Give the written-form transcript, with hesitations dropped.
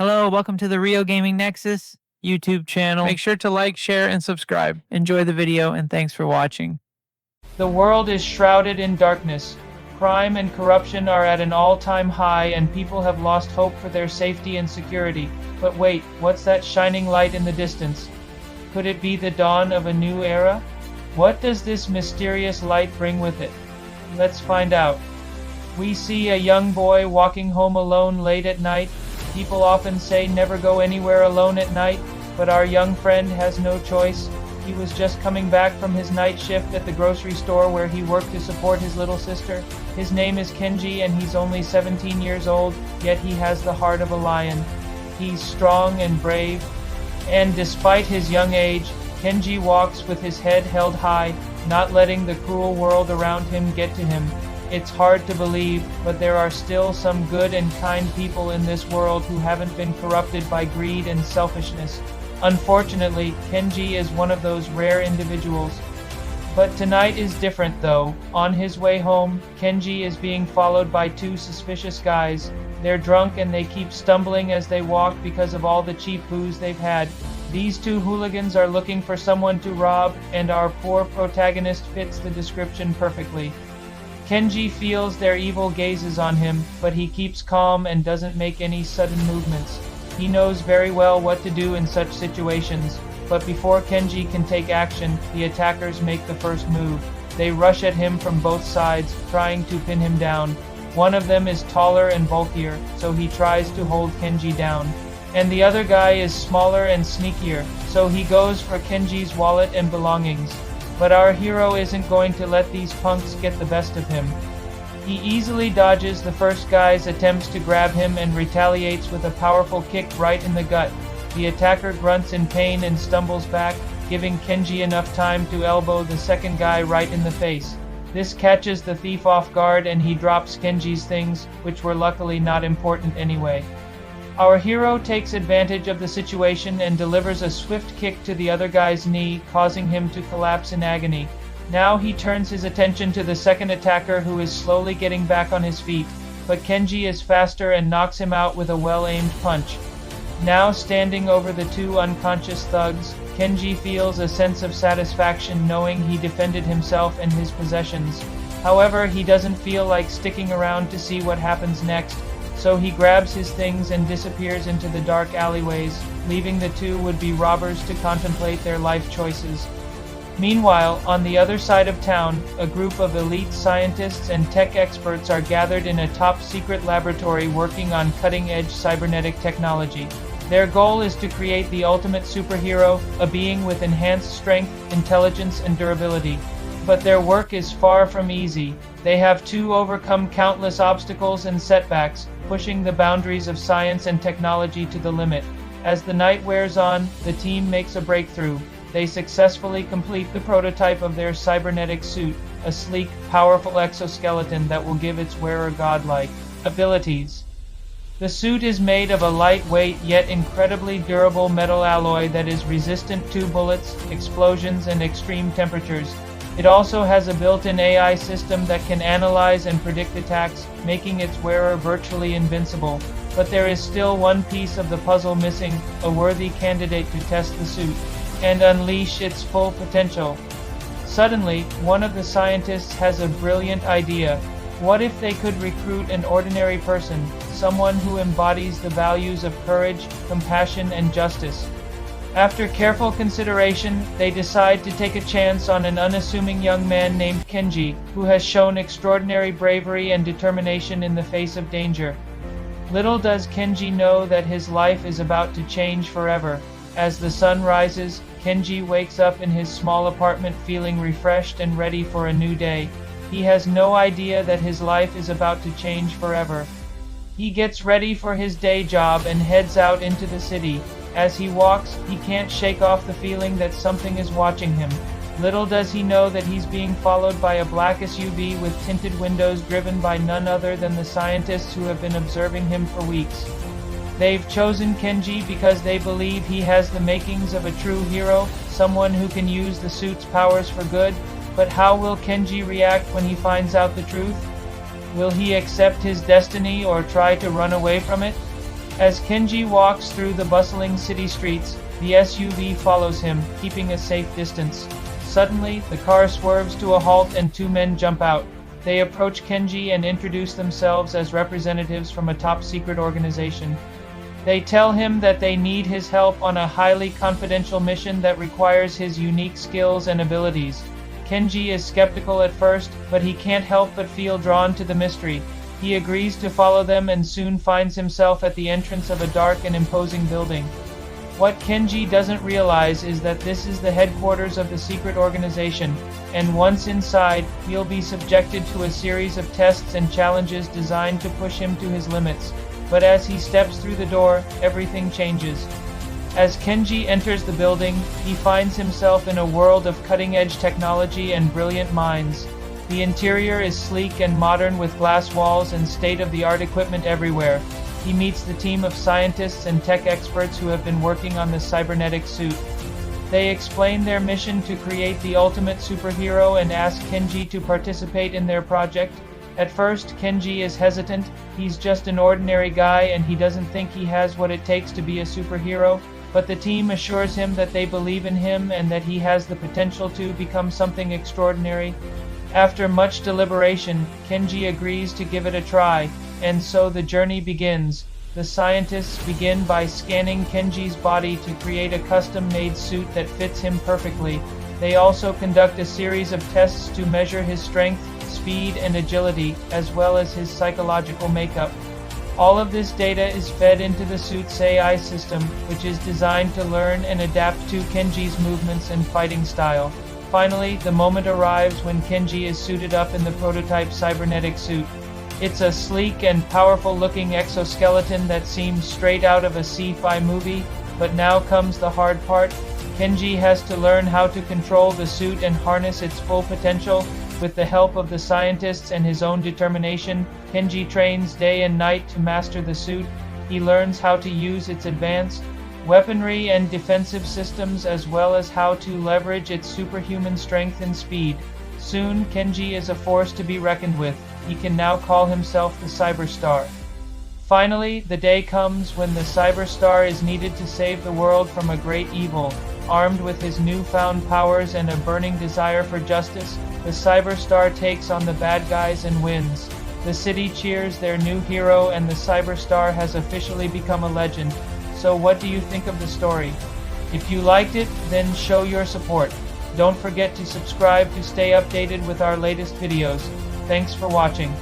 Hello, welcome to the Rio Gaming Nexus YouTube channel. Make sure to like, share, and subscribe. Enjoy the video, and thanks for watching. The world is shrouded in darkness. Crime and corruption are at an all-time high, and people have lost hope for their safety and security. But wait, what's that shining light in the distance? Could it be the dawn of a new era? What does this mysterious light bring with it? Let's find out. We see a young boy walking home alone late at night. People often say never go anywhere alone at night, but our young friend has no choice. He was just coming back from his night shift at the grocery store where he worked to support his little sister. His name is Kenji and he's only 17 years old, yet he has the heart of a lion. He's strong and brave, and despite his young age, Kenji walks with his head held high, not letting the cruel world around him get to him. It's hard to believe, but there are still some good and kind people in this world who haven't been corrupted by greed and selfishness. Unfortunately, Kenji is one of those rare individuals. But tonight is different though. On his way home, Kenji is being followed by two suspicious guys. They're drunk and they keep stumbling as they walk because of all the cheap booze they've had. These two hooligans are looking for someone to rob, and our poor protagonist fits the description perfectly. Kenji feels their evil gazes on him, but he keeps calm and doesn't make any sudden movements. He knows very well what to do in such situations, but before Kenji can take action, the attackers make the first move. They rush at him from both sides, trying to pin him down. One of them is taller and bulkier, so he tries to hold Kenji down. And the other guy is smaller and sneakier, so he goes for Kenji's wallet and belongings. But our hero isn't going to let these punks get the best of him. He easily dodges the first guy's attempts to grab him and retaliates with a powerful kick right in the gut. The attacker grunts in pain and stumbles back, giving Kenji enough time to elbow the second guy right in the face. This catches the thief off guard and he drops Kenji's things, which were luckily not important anyway. Our hero takes advantage of the situation and delivers a swift kick to the other guy's knee, causing him to collapse in agony. Now he turns his attention to the second attacker who is slowly getting back on his feet, but Kenji is faster and knocks him out with a well-aimed punch. Now standing over the two unconscious thugs, Kenji feels a sense of satisfaction knowing he defended himself and his possessions. However, he doesn't feel like sticking around to see what happens next. So he grabs his things and disappears into the dark alleyways, leaving the two would-be robbers to contemplate their life choices. Meanwhile, on the other side of town, a group of elite scientists and tech experts are gathered in a top-secret laboratory working on cutting-edge cybernetic technology. Their goal is to create the ultimate superhero, a being with enhanced strength, intelligence, and durability. But their work is far from easy. They have to overcome countless obstacles and setbacks, pushing the boundaries of science and technology to the limit. As the night wears on, the team makes a breakthrough. They successfully complete the prototype of their cybernetic suit, a sleek, powerful exoskeleton that will give its wearer godlike abilities. The suit is made of a lightweight yet incredibly durable metal alloy that is resistant to bullets, explosions, and extreme temperatures. It also has a built-in AI system that can analyze and predict attacks, making its wearer virtually invincible. But there is still one piece of the puzzle missing, a worthy candidate to test the suit and unleash its full potential. Suddenly, one of the scientists has a brilliant idea. What if they could recruit an ordinary person, someone who embodies the values of courage, compassion, and justice? After careful consideration, they decide to take a chance on an unassuming young man named Kenji, who has shown extraordinary bravery and determination in the face of danger. Little does Kenji know that his life is about to change forever. As the sun rises, Kenji wakes up in his small apartment feeling refreshed and ready for a new day. He has no idea that his life is about to change forever. He gets ready for his day job and heads out into the city. As he walks, he can't shake off the feeling that something is watching him. Little does he know that he's being followed by a black SUV with tinted windows driven by none other than the scientists who have been observing him for weeks. They've chosen Kenji because they believe he has the makings of a true hero, someone who can use the suit's powers for good. But how will Kenji react when he finds out the truth? Will he accept his destiny or try to run away from it? As Kenji walks through the bustling city streets, the SUV follows him, keeping a safe distance. Suddenly, the car swerves to a halt and two men jump out. They approach Kenji and introduce themselves as representatives from a top-secret organization. They tell him that they need his help on a highly confidential mission that requires his unique skills and abilities. Kenji is skeptical at first, but he can't help but feel drawn to the mystery. He agrees to follow them and soon finds himself at the entrance of a dark and imposing building. What Kenji doesn't realize is that this is the headquarters of the secret organization, and once inside, he'll be subjected to a series of tests and challenges designed to push him to his limits. But as he steps through the door, everything changes. As Kenji enters the building, he finds himself in a world of cutting-edge technology and brilliant minds. The interior is sleek and modern with glass walls and state-of-the-art equipment everywhere. He meets the team of scientists and tech experts who have been working on the cybernetic suit. They explain their mission to create the ultimate superhero and ask Kenji to participate in their project. At first, Kenji is hesitant. He's just an ordinary guy and he doesn't think he has what it takes to be a superhero, but the team assures him that they believe in him and that he has the potential to become something extraordinary. After much deliberation, Kenji agrees to give it a try, and so the journey begins. The scientists begin by scanning Kenji's body to create a custom-made suit that fits him perfectly. They also conduct a series of tests to measure his strength, speed, and agility, as well as his psychological makeup. All of this data is fed into the suit's AI system, which is designed to learn and adapt to Kenji's movements and fighting style. Finally, the moment arrives when Kenji is suited up in the prototype cybernetic suit. It's a sleek and powerful-looking exoskeleton that seems straight out of a sci-fi movie, but now comes the hard part. Kenji has to learn how to control the suit and harness its full potential. With the help of the scientists and his own determination, Kenji trains day and night to master the suit. He learns how to use its advanced weaponry and defensive systems, as well as how to leverage its superhuman strength and speed. Soon, Kenji is a force to be reckoned with. He can now call himself the Cyberstar. Finally, the day comes when the Cyberstar is needed to save the world from a great evil. Armed with his newfound powers and a burning desire for justice, the Cyberstar takes on the bad guys and wins. The city cheers their new hero and the Cyberstar has officially become a legend. So what do you think of the story? If you liked it, then show your support. Don't forget to subscribe to stay updated with our latest videos. Thanks for watching.